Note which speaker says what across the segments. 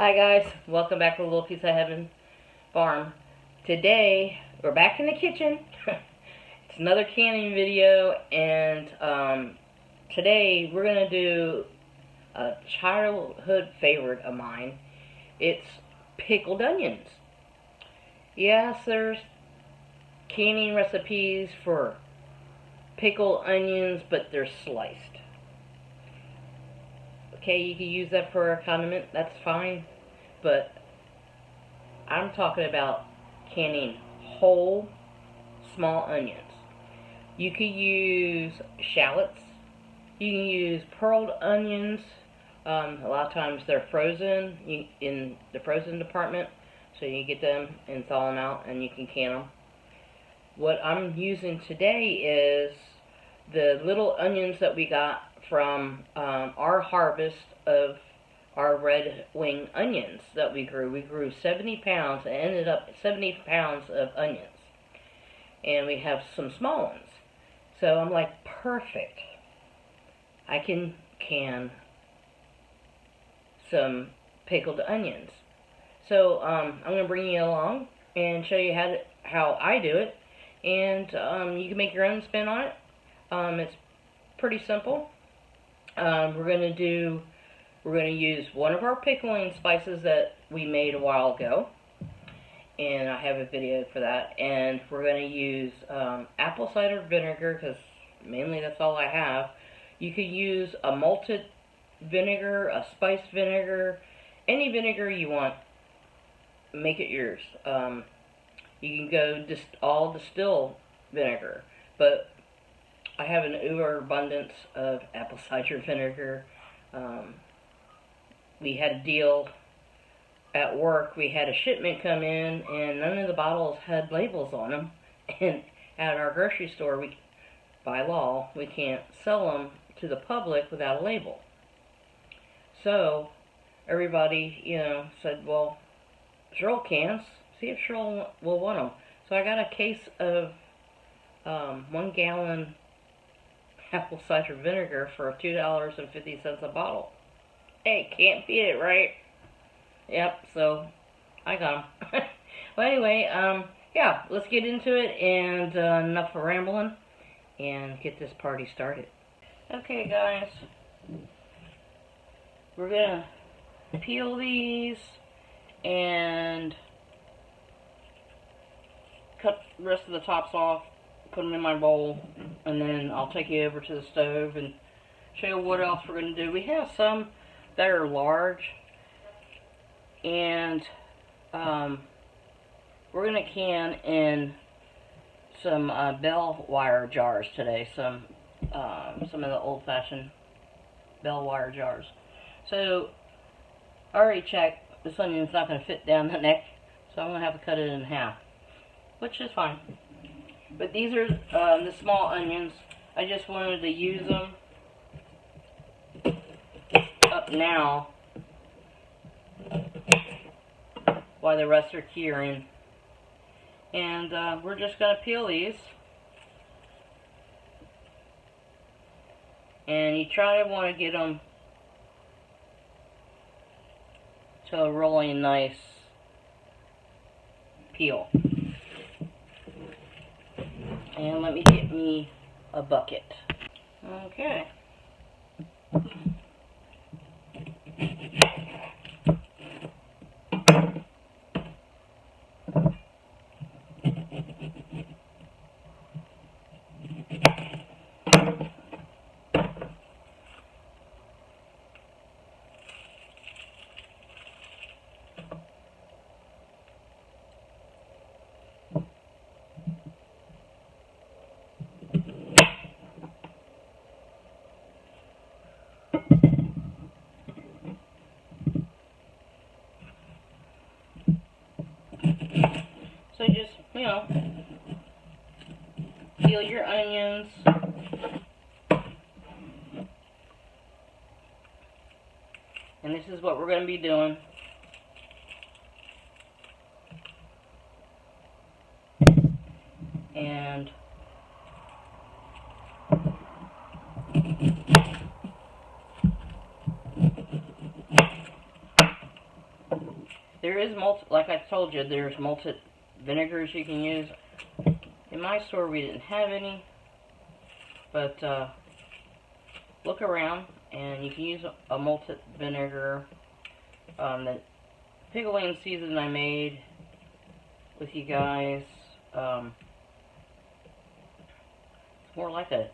Speaker 1: Hi guys, welcome back to Little Piece of Heaven Farm. Today, we're back in the kitchen. It's another canning video, and today we're going to do a childhood favorite of mine. It's pickled onions. Yes, there's canning recipes for pickled onions, but they're sliced. Okay, you can use that for a condiment, that's fine, but I'm talking about canning whole small onions. You could use shallots, you can use pearled onions. A lot of times they're frozen in the frozen department, so you get them and thaw them out and you can can them. What I'm using today is the little onions that we got from our harvest of our red wing onions that we grew. We grew 70 pounds and ended up 70 pounds of onions. And we have some small ones. So I'm like, perfect. I can some pickled onions. So I'm going to bring you along and show you how I do it. And you can make your own spin on it. It's pretty simple. We're going to use one of our pickling spices that we made a while ago, and I have a video for that. And we're going to use apple cider vinegar, because mainly that's all I have. You could use a malted vinegar, a spiced vinegar, any vinegar you want. Make it yours. You can go all distilled vinegar, but I have an overabundance of apple cider vinegar. We had a deal at work. We had a shipment come in, and none of the bottles had labels on them. And at our grocery store, by law, we can't sell them to the public without a label. So everybody, said, well, Cheryl cans. See if Cheryl will want them. So I got a case of 1 gallon apple cider vinegar for $2.50 a bottle. Hey, can't beat it, right? Yep, so I got them. Well, anyway, yeah, let's get into it, and enough of rambling, and get this party started. Okay, guys, we're gonna peel these and cut the rest of the tops off, put them in my bowl, and then I'll take you over to the stove and show you what else we're going to do. We have some that are large, and we're going to can in some bell wire jars today, some of the old-fashioned bell wire jars. So I already checked, this onion's not going to fit down the neck, so I'm going to have to cut it in half, which is fine. But these are the small onions. I just wanted to use them up now while the rest are curing. And we're just going to peel these. And you try to want to get them to a really nice peel. And let me get me a bucket. Okay. So just, peel your onions. And this is what we're going to be doing. And like I told you, there's malted vinegars you can use. In my store, we didn't have any, but look around, and you can use a malted vinegar. The pickling season I made with you guys, it's more like a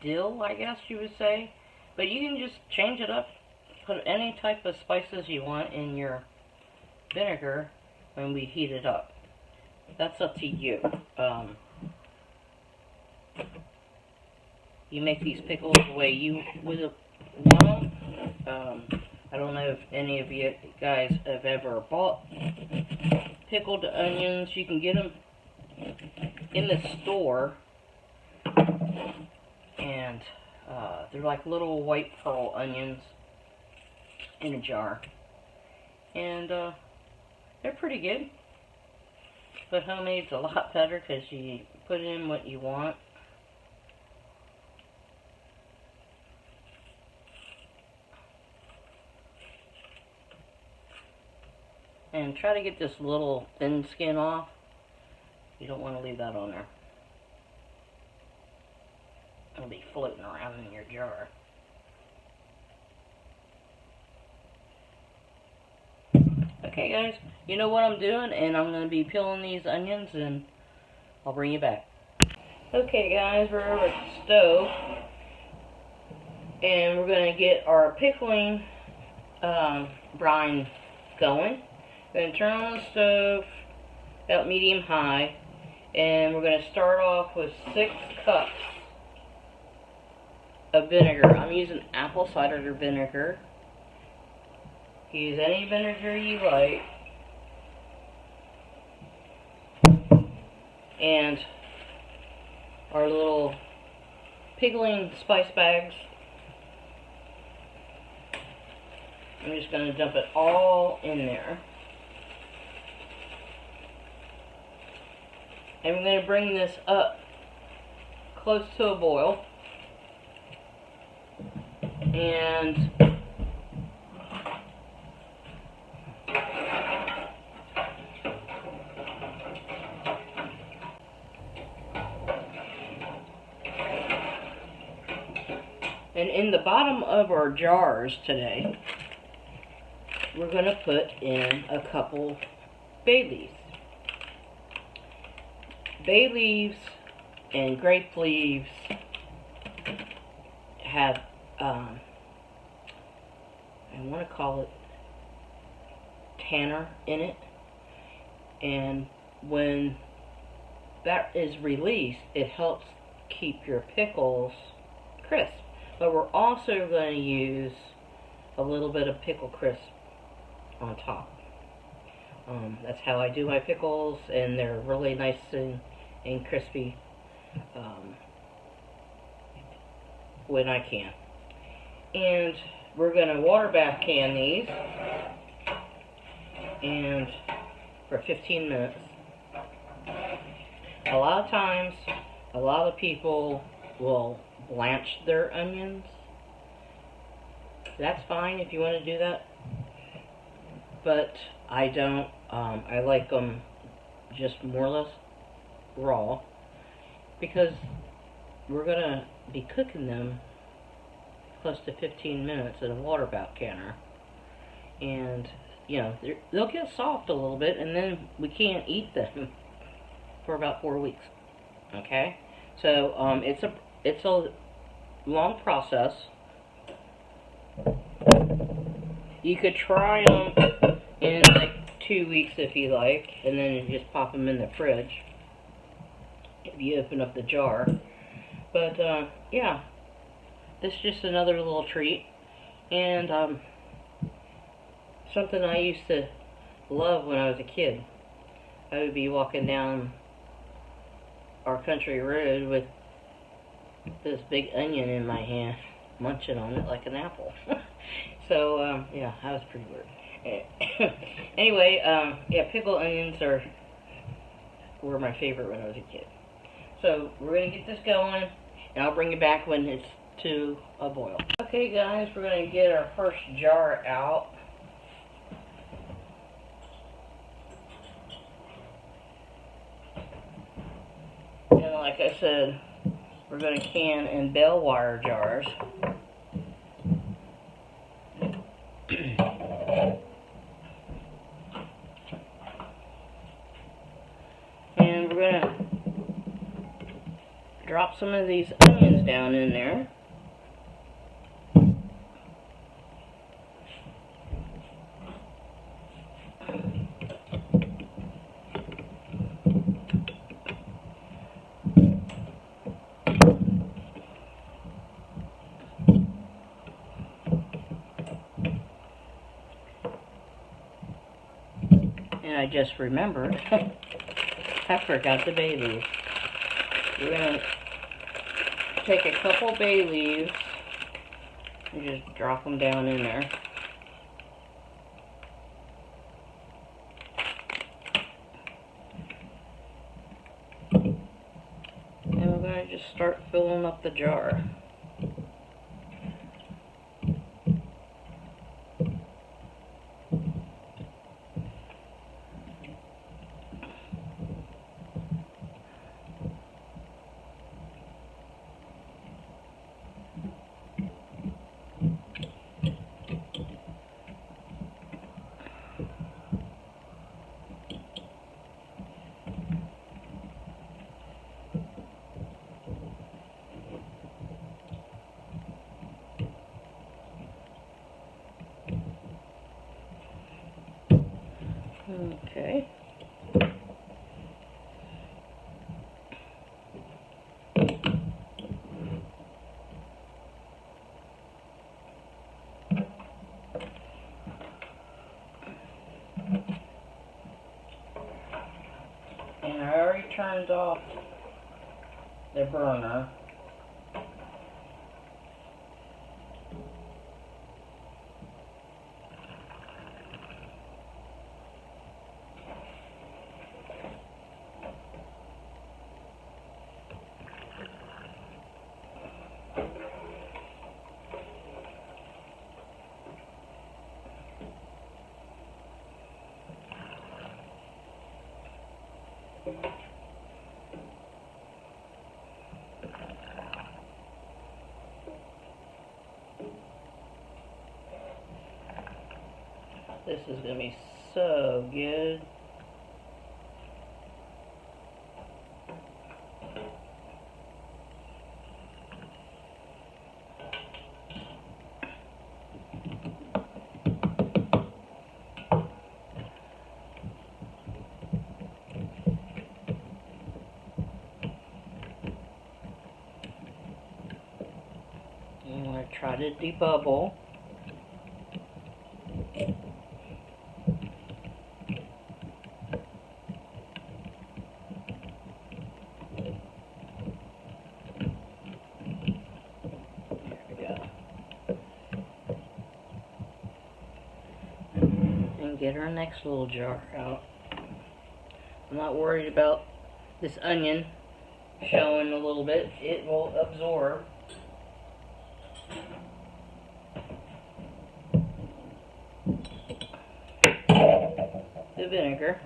Speaker 1: dill, I guess you would say, but you can just change it up, put any type of spices you want in your vinegar when we heat it up. That's up to you. You make these pickles the way you would want them. I don't know if any of you guys have ever bought pickled onions. You can get them in the store, and they're like little white pearl onions in a jar, and they're pretty good. But homemade's a lot better because you put in what you want. And try to get this little thin skin off. You don't want to leave that on there. It'll be floating around in your jar. Okay guys, you know what I'm doing, and I'm going to be peeling these onions, and I'll bring you back. Okay guys, we're over at the stove, and we're going to get our pickling brine going. We're going to turn on the stove about medium-high, and we're going to start off with 6 cups of vinegar. I'm using apple cider vinegar. Use any vinegar you like. And our little pickling spice bags. I'm just going to dump it all in there. And we're going to bring this up close to a boil. And in the bottom of our jars today, we're going to put in a couple bay leaves. Bay leaves and grape leaves have, I want to call it tanner in it. And when that is released, it helps keep your pickles crisp. But we're also going to use a little bit of pickle crisp on top. That's how I do my pickles, and they're really nice and crispy when I can. And we're going to water bath can these and for 15 minutes. A lot of times, a lot of people will blanch their onions. That's fine if you want to do that, but I don't. I like them just more or less raw, because we're gonna be cooking them close to 15 minutes in a water bath canner, and you know they'll get soft a little bit, and then we can't eat them for about 4 weeks. Okay, so it's a long process. You could try them in like 2 weeks if you like, and then you just pop them in the fridge if you open up the jar. But yeah, this is just another little treat, and something I used to love when I was a kid. I would be walking down our country road with this big onion in my hand, munching on it like an apple. So yeah, that was pretty weird. Anyway, yeah, pickled onions were my favorite when I was a kid. So we're gonna get this going, and I'll bring you back when it's to a boil. Okay guys, we're gonna get our first jar out. like I said, we're going to can in bell wire jars. And we're going to drop some of these onions down in there. And I just remembered, I forgot the bay leaves. We're going to take a couple bay leaves and just drop them down in there. And we're going to just start filling up the jar. Okay. And I already turned off the burner. This is going to be so good. I'm going to try to debubble. And get our next little jar out. I'm not worried about this onion showing a little bit. It will absorb. The vinegar.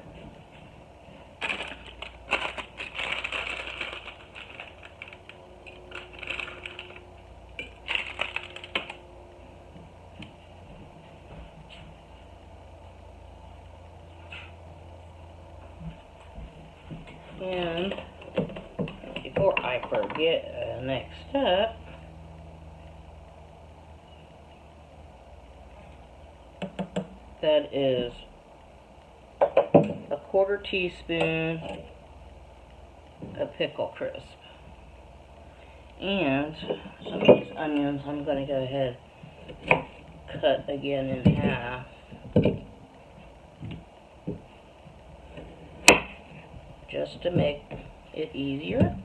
Speaker 1: And before I forget, next step, that is a 1/4 teaspoon of pickle crisp. And some of these onions I'm going to go ahead and cut again in half. Just to make it easier.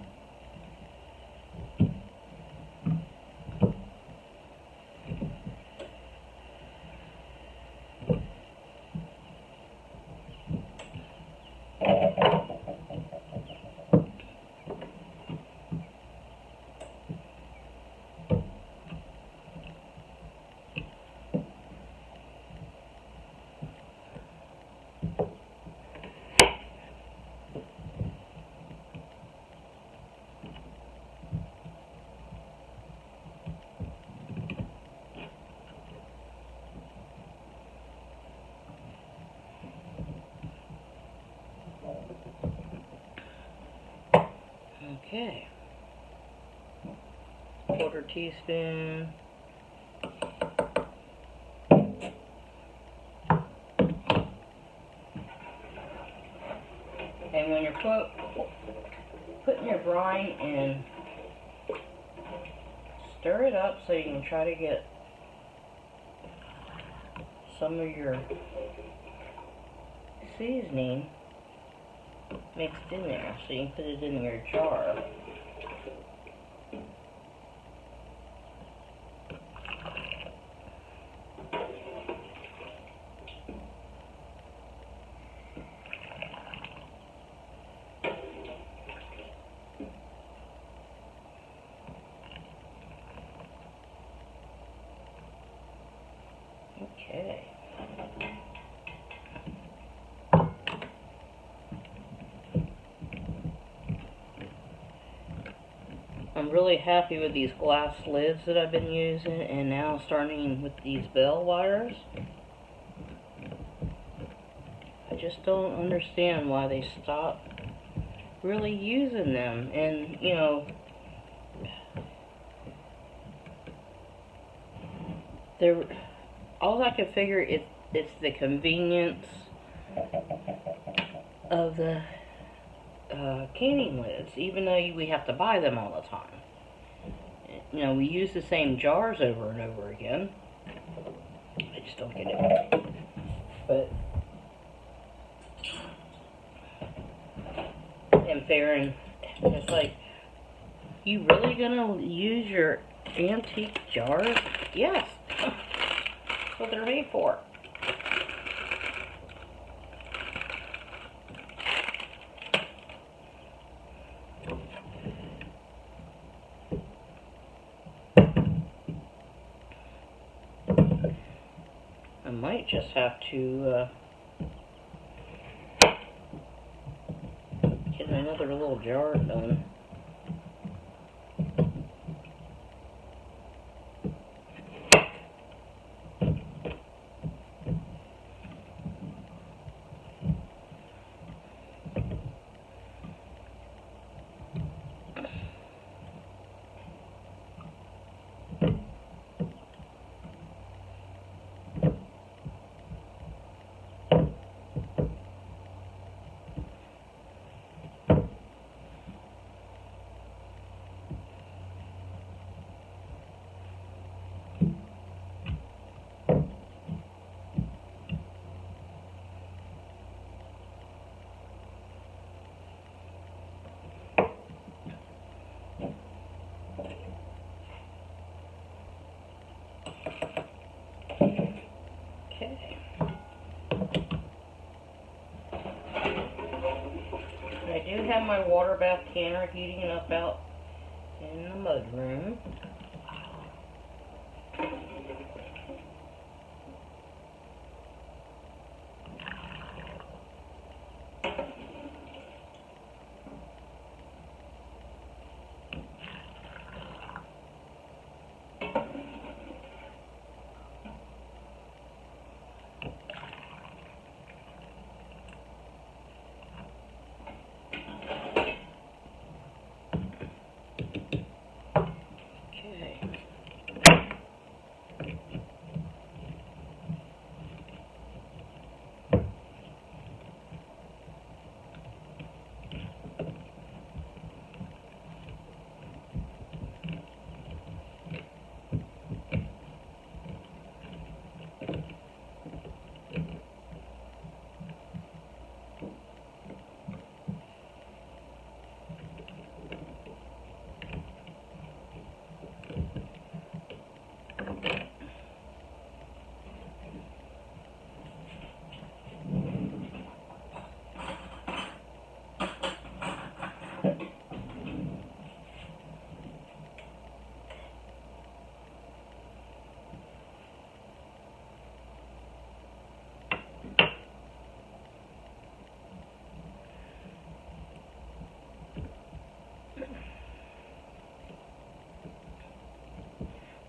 Speaker 1: 1/4 teaspoon. And when you're putting your brine in, stir it up so you can try to get some of your seasoning mixed in there, so you can put it in your jar. Okay. I'm really happy with these glass lids that I've been using, and now starting with these bell wires. I just don't understand why they stopped really using them. And you know, all I can figure is it's the convenience of the canning lids, even though we have to buy them all the time. You know, we use the same jars over and over again. I just don't get it. But and Farron, it's like, you really gonna use your antique jars? Yes, that's what they're made for. I might just have to get another little jar done. Okay. I do have my water bath canner heating up out in the mud room.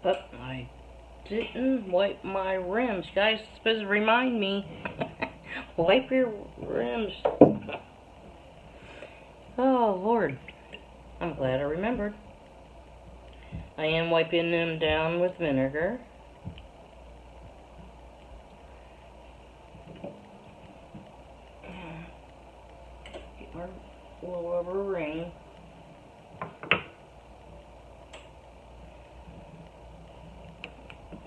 Speaker 1: But I didn't wipe my rims. You guys are supposed to remind me. Wipe your rims. Oh, Lord. I'm glad I remembered. I am wiping them down with vinegar. Get my little rubber ring.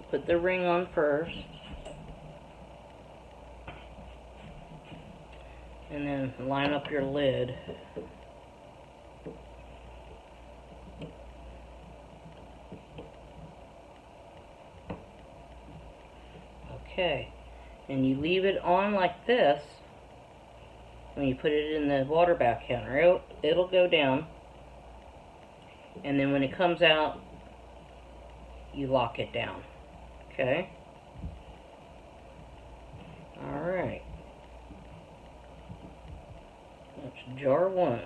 Speaker 1: Put the ring on first. And then line up your lid. Okay, and you leave it on like this when you put it in the water bath counter. It'll go down, and then when it comes out, you lock it down. Okay? Alright. That's jar 1.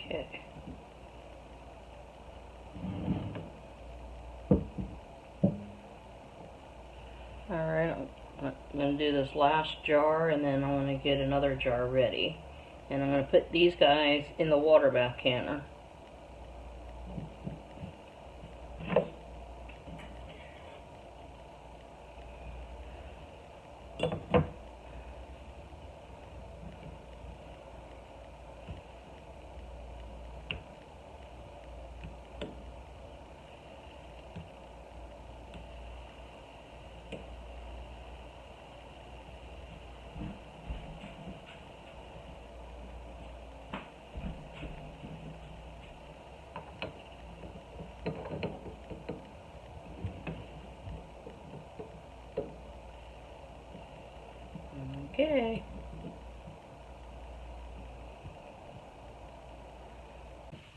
Speaker 1: Okay. Alright, I'm going to do this last jar, and then I'm going to get another jar ready. And I'm going to put these guys in the water bath canner. Okay.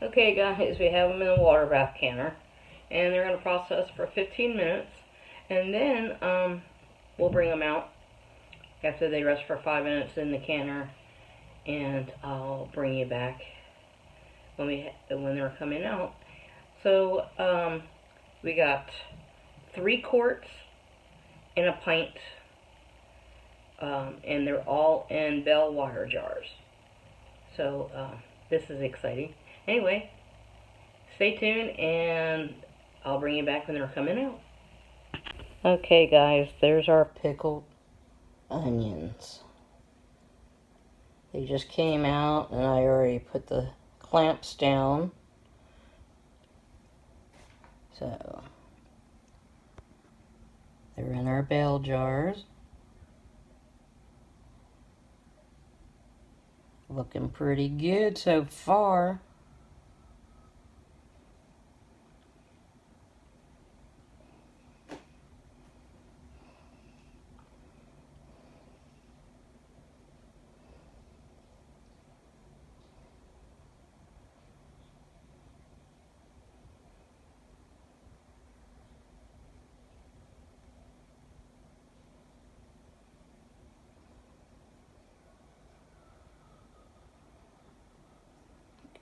Speaker 1: Okay guys, we have them in the water bath canner, and they're going to process for 15 minutes, and then we'll bring them out after they rest for 5 minutes in the canner, and I'll bring you back when they're coming out. So we got 3 quarts in a pint, and they're all in bell wire jars. So this is exciting. Anyway, stay tuned, and I'll bring you back when they're coming out. Okay guys, there's our pickled onions. They just came out, and I already put the clamps down. So they're in our bell jars. Looking pretty good so far.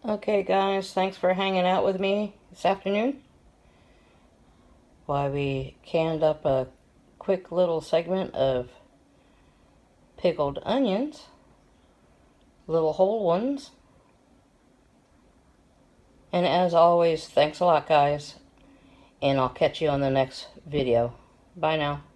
Speaker 1: Okay guys, thanks for hanging out with me this afternoon while we canned up a quick little segment of pickled onions, little whole ones. And as always, thanks a lot guys, and I'll catch you on the next video. Bye now.